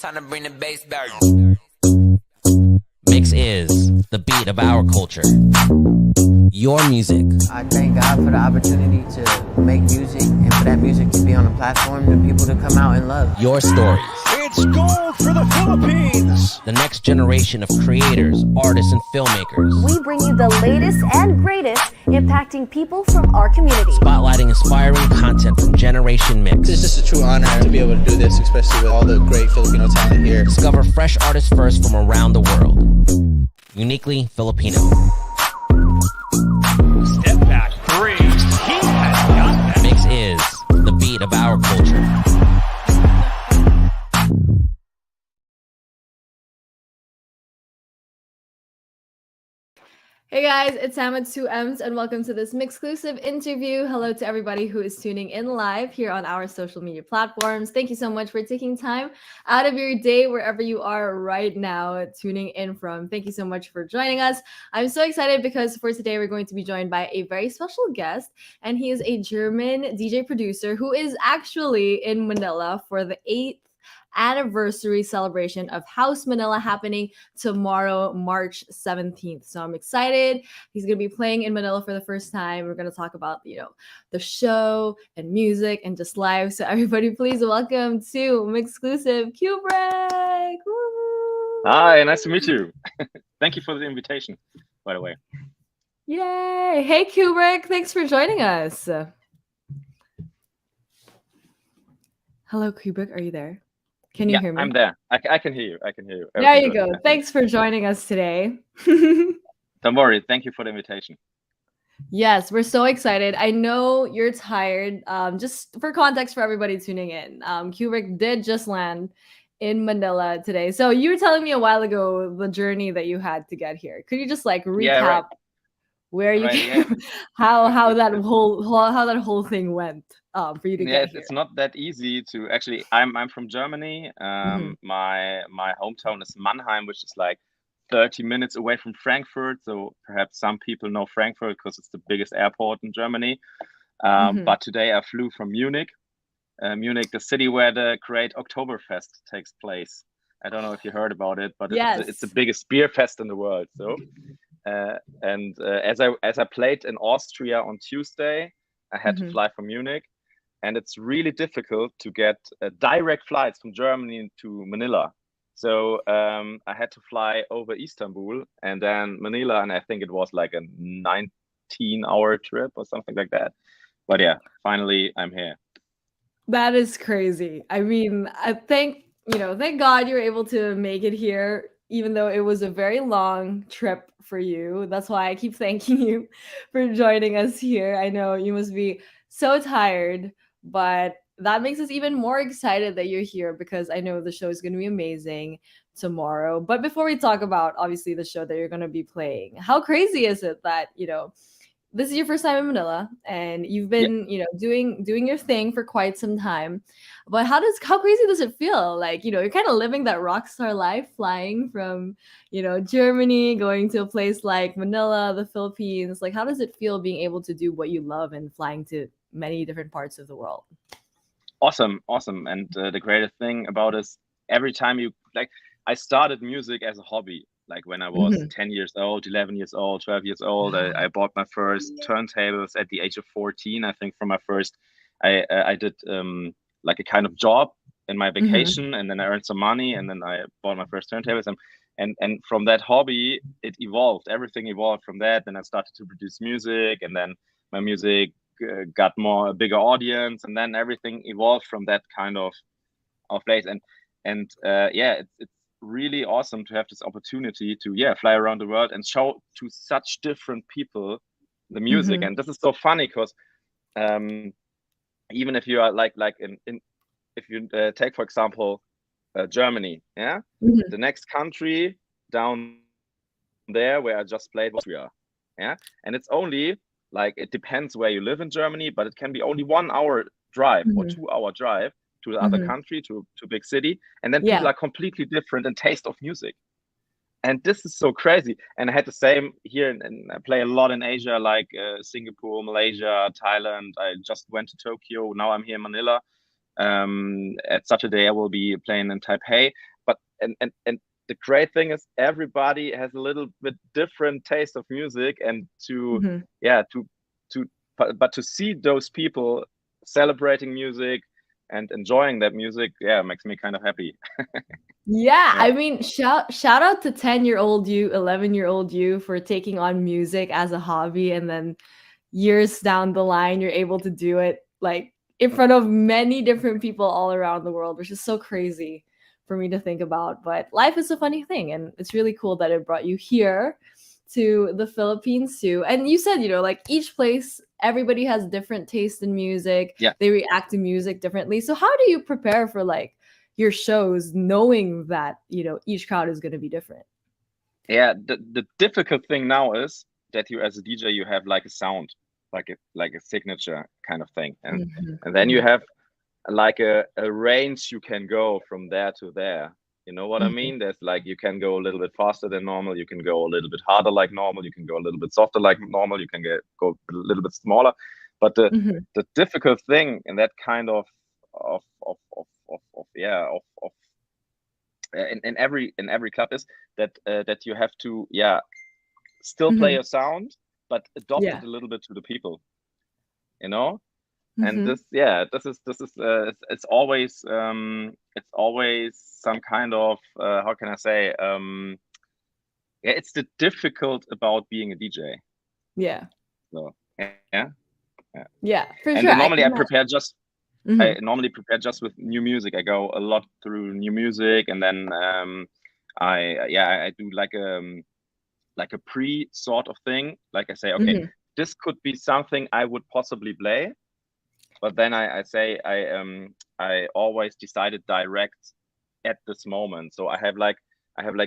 Time to bring the bass back. Mix is the beat of our culture. Your music. I thank God for the opportunity to make music and for that music to be on a platform for people to come out and love. Your stories. It's gold for the Philippines. The next generation of creators, artists, and filmmakers. We bring you the latest and greatest impacting people from our community. Spotlighting inspiring content from Generation Mix. It's just a true honor to be able to do this, especially with all the great Filipino talent here. Discover fresh artists first from around the world. Uniquely Filipino. Step back three. He has got that. Mix is the beat of our culture. Hey guys, it's Sam with 2Ms and welcome to this MYXclusive interview. Hello to everybody who is tuning in live here on our social media platforms. Thank you so much for taking time out of your day wherever you are right now tuning in from. Thank you so much for joining us. I'm so excited because for today we're going to be joined by a very special guest, and he is a German DJ producer who is actually in Manila for the 8th anniversary celebration of House Manila happening tomorrow, March 17th. So I'm excited. He's going to be playing in Manila for the first time. We're going to talk about, the show and music and just live. So everybody, please welcome to MYXclusive, Cuebrick. Woo! Hi, nice to meet you. Thank you for the invitation, by the way. Yay. Hey, Cuebrick. Thanks for joining us. Hello, Cuebrick. Are you there? Can you hear me? I'm there. I can hear you. I can hear you. There you go. Thanks for joining us today. Don't worry. Thank you for the invitation. Yes, we're so excited. I know you're tired. Just for context for everybody tuning in, Cuebrick did just land in Manila today. So you were telling me a while ago the journey that you had to get here. Could you just recap where you came, how that whole thing went for you to get here? It's not that easy to actually. I'm from Germany. My hometown is Mannheim, which is like 30 minutes away from Frankfurt. So perhaps some people know Frankfurt because it's the biggest airport in Germany. But today I flew from Munich. Munich, the city where the great Oktoberfest takes place. I don't know if you heard about it, but it's the biggest beer fest in the world. So. As I played in Austria on Tuesday, I had to fly from Munich, and it's really difficult to get direct flights from Germany to Manila. So I had to fly over Istanbul and then Manila, and I think it was like a 19-hour trip or something like that. But yeah, finally I'm here. That is crazy. I mean, thank God you're able to make it here, even though it was a very long trip for you. That's why I keep thanking you for joining us here. I know you must be so tired, but that makes us even more excited that you're here because I know the show is going to be amazing tomorrow. But before we talk about, obviously, the show that you're going to be playing, how crazy is it that, this is your first time in Manila and you've been, doing your thing for quite some time. But how crazy does it feel? Like, you're kind of living that rock star life, flying from, Germany, going to a place like Manila, the Philippines. Like, how does it feel being able to do what you love and flying to many different parts of the world? Awesome. And the greatest thing about is every time I started music as a hobby. Like when I was 10 years old, 11 years old, 12 years old, I bought my first turntables at the age of 14. I think from my first, I did like a kind of job in my vacation, and then I earned some money, and then I bought my first turntables, and from that hobby, it evolved. Everything evolved from that. Then I started to produce music, and then my music got a bigger audience, and then everything evolved from that kind of place. And it's really awesome to have this opportunity to fly around the world and show to such different people the music. And this is so funny because even if you are if you take, for example, Germany, the next country down there where I just played was Austria, and it's only it depends where you live in Germany, but it can be only 1 hour drive or 2 hour drive to the other country, to big city, and then people are completely different in taste of music. And this is so crazy. And I had the same here, and I play a lot in Asia, like Singapore, Malaysia, Thailand. I just went to Tokyo. Now I'm here in Manila. At Saturday, I will be playing in Taipei. and the great thing is everybody has a little bit different taste of music, and but to see those people celebrating music and enjoying that music, makes me kind of happy. Yeah, I mean, shout out to 10-year-old you, 11-year-old you for taking on music as a hobby, and then years down the line, you're able to do it like in front of many different people all around the world, which is so crazy for me to think about. But life is a funny thing, and it's really cool that it brought you here to the Philippines too. And you said, like each place, everybody has different taste in music. Yeah. They react to music differently. So how do you prepare for like your shows knowing that, each crowd is going to be different? Yeah, the difficult thing now is that you as a DJ, you have like a sound, like a signature kind of thing. And then you have like a range you can go from there to there. You know what I mean? There's like, you can go a little bit faster than normal, you can go a little bit harder like normal, you can go a little bit softer like normal, you can go a little bit smaller. But the difficult thing in that kind of in every club is that you have to still play your sound, but adopt it a little bit to the people, and this is it's always some kind of how can I say, it's the difficult about being a DJ. So for sure. And normally I normally prepare just with new music. I go a lot through new music, and then I do like a pre sort of thing. Like I say, okay, this could be something I would possibly play, but then I say I always decided direct at this moment. So I have like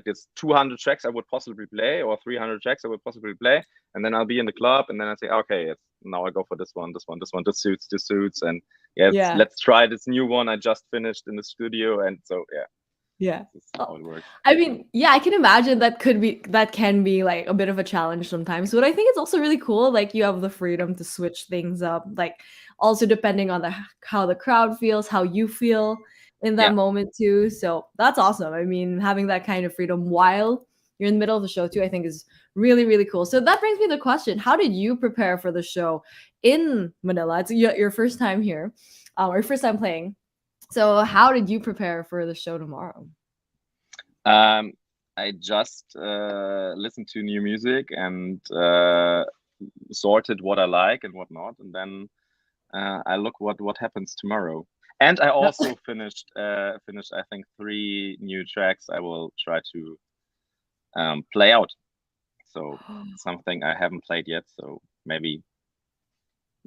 this 200 tracks I would possibly play, or 300 tracks I would possibly play, and then I'll be in the club, and then I say, okay, now I go for this one, this suits, and let's try this new one I just finished in the studio, and so this is how it works. I mean, I can imagine that can be like a bit of a challenge sometimes, but I think it's also really cool. Like you have the freedom to switch things up, like also depending on how the crowd feels, how you feel in that moment too. So that's awesome. I mean, having that kind of freedom while you're in the middle of the show too, I think is really, really cool. So that brings me to the question: how did you prepare for the show in Manila? It's your first time here, or your first time playing. So how did you prepare for the show tomorrow? I just listened to new music and sorted what I like and what not, and then I look what happens tomorrow. And I also finished I think 3 new tracks I will try to play out. So something I haven't played yet, so maybe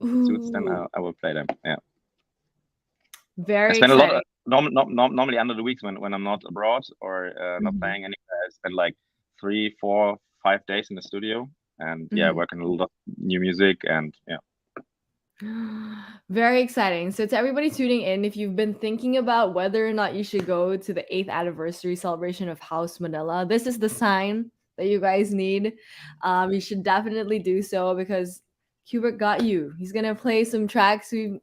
suits, then I will play them. Yeah. Very I spend exciting. a lot of, normally under the weeks when I'm not abroad or not playing anywhere, I spend like 3, 4, 5 days in the studio, and working a lot of new music, and Very exciting. So to everybody tuning in, if you've been thinking about whether or not you should go to the 8th anniversary celebration of House Manila, this is the sign that you guys need. You should definitely do so, because Cuebrick got you. He's gonna play some tracks we've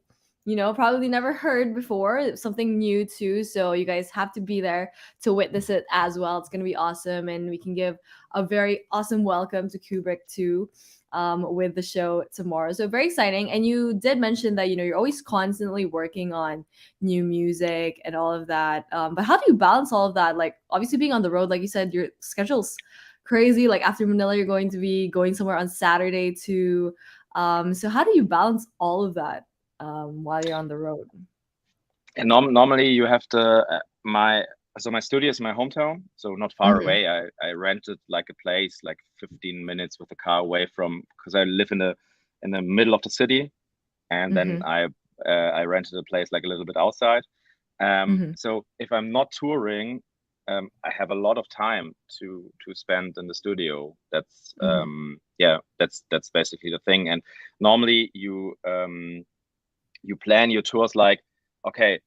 probably never heard before. It's something new too. So you guys have to be there to witness it as well. It's gonna be awesome, and we can give a very awesome welcome to Cuebrick too. With the show tomorrow. So very exciting. And you did mention that, you're always constantly working on new music and all of that. But how do you balance all of that? Like obviously being on the road, like you said, your schedule's crazy. Like after Manila, you're going to be going somewhere on Saturday too. So how do you balance all of that while you're on the road? And normally you have to, my studio is my hometown, so not far away. I rented like a place like 15 minutes with the car away from, because I live in the middle of the city, and then I rented a place like a little bit outside. So if I'm not touring, I have a lot of time to spend in the studio. That's that's basically the thing. And normally you plan your tours like, okay,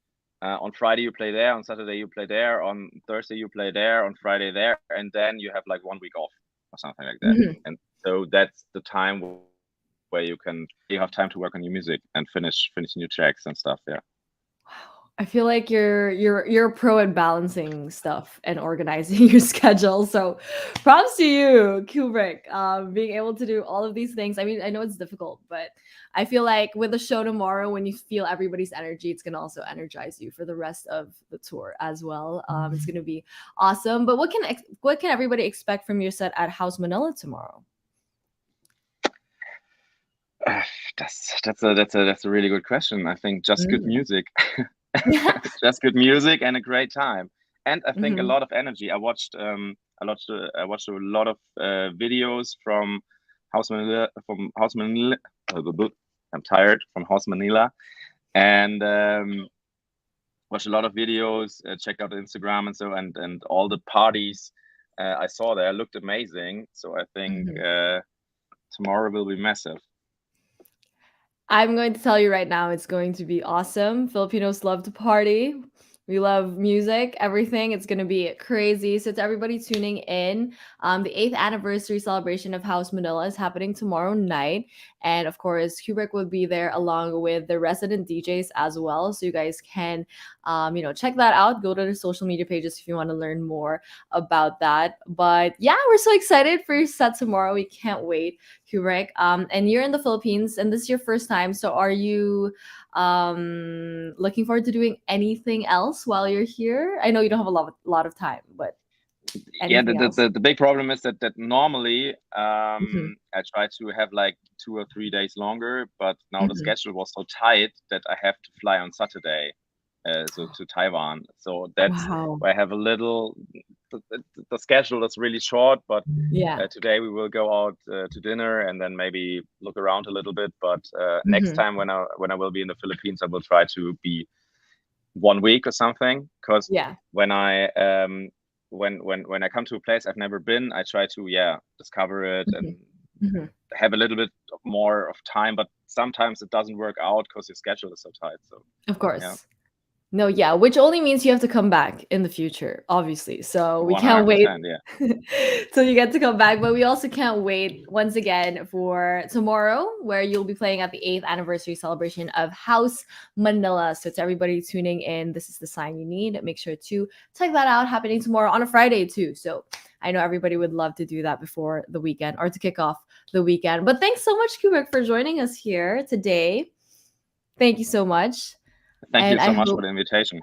on Friday you play there, on Saturday you play there, on Thursday you play there, on Friday there, and then you have like 1 week off or something like that. And so that's the time where you have time to work on new music and finish new tracks and stuff. Yeah. Wow. I feel like you're a pro at balancing stuff and organizing your schedule. So props to you, Kubrick, being able to do all of these things. I mean, I know it's difficult, but I feel like with the show tomorrow, when you feel everybody's energy, it's gonna also energize you for the rest of the tour as well. It's gonna be awesome. But what can everybody expect from your set at House Manila tomorrow? That's a really good question. I think just good music. Just good music and a great time, and I think a lot of energy. I watched a lot of videos from House Manila. I'm tired from House Manila, and watched a lot of videos. Checked out Instagram and so and all the parties I saw there looked amazing. So I think tomorrow will be massive. I'm going to tell you right now, it's going to be awesome. Filipinos love to party. We love music, everything. It's going to be crazy. So to everybody tuning in, the 8th anniversary celebration of House Manila is happening tomorrow night. And of course, Cuebrick will be there along with the resident DJs as well. So you guys can, check that out. Go to the social media pages if you want to learn more about that. But yeah, we're so excited for your set tomorrow. We can't wait, Cuebrick. And you're in the Philippines and this is your first time. So are you looking forward to doing anything else while you're here? I know you don't have a lot of time, but yeah, the big problem is that normally I try to have like 2 or 3 days longer, but now the schedule was so tight that I have to fly on Saturday, so to Taiwan. So that's where I have a little. The schedule is really short, but today we will go out to dinner and then maybe look around a little bit. But next time when I will be in the Philippines, I will try to be 1 week or something. Because when I when I come to a place I've never been, I try to discover it and have a little bit more of time. But sometimes it doesn't work out because your schedule is so tight. So of course. No, which only means you have to come back in the future, obviously. So we can't wait till you get to come back. But we also can't wait once again for tomorrow, where you'll be playing at the 8th anniversary celebration of House Manila. So to everybody tuning in, this is the sign you need. Make sure to check that out, happening tomorrow on a Friday too. So I know everybody would love to do that before the weekend or to kick off the weekend. But thanks so much, Cuebrick, for joining us here today. Thank you so much. Thank you so much for the invitation.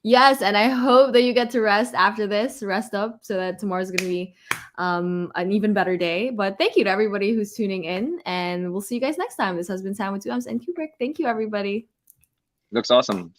Yes, and I hope that you get to rest after this, rest up, so that tomorrow's going to be an even better day. But thank you to everybody who's tuning in, and we'll see you guys next time. This has been Sam with 2 M's and Cuebrick. Thank you, everybody. Looks awesome.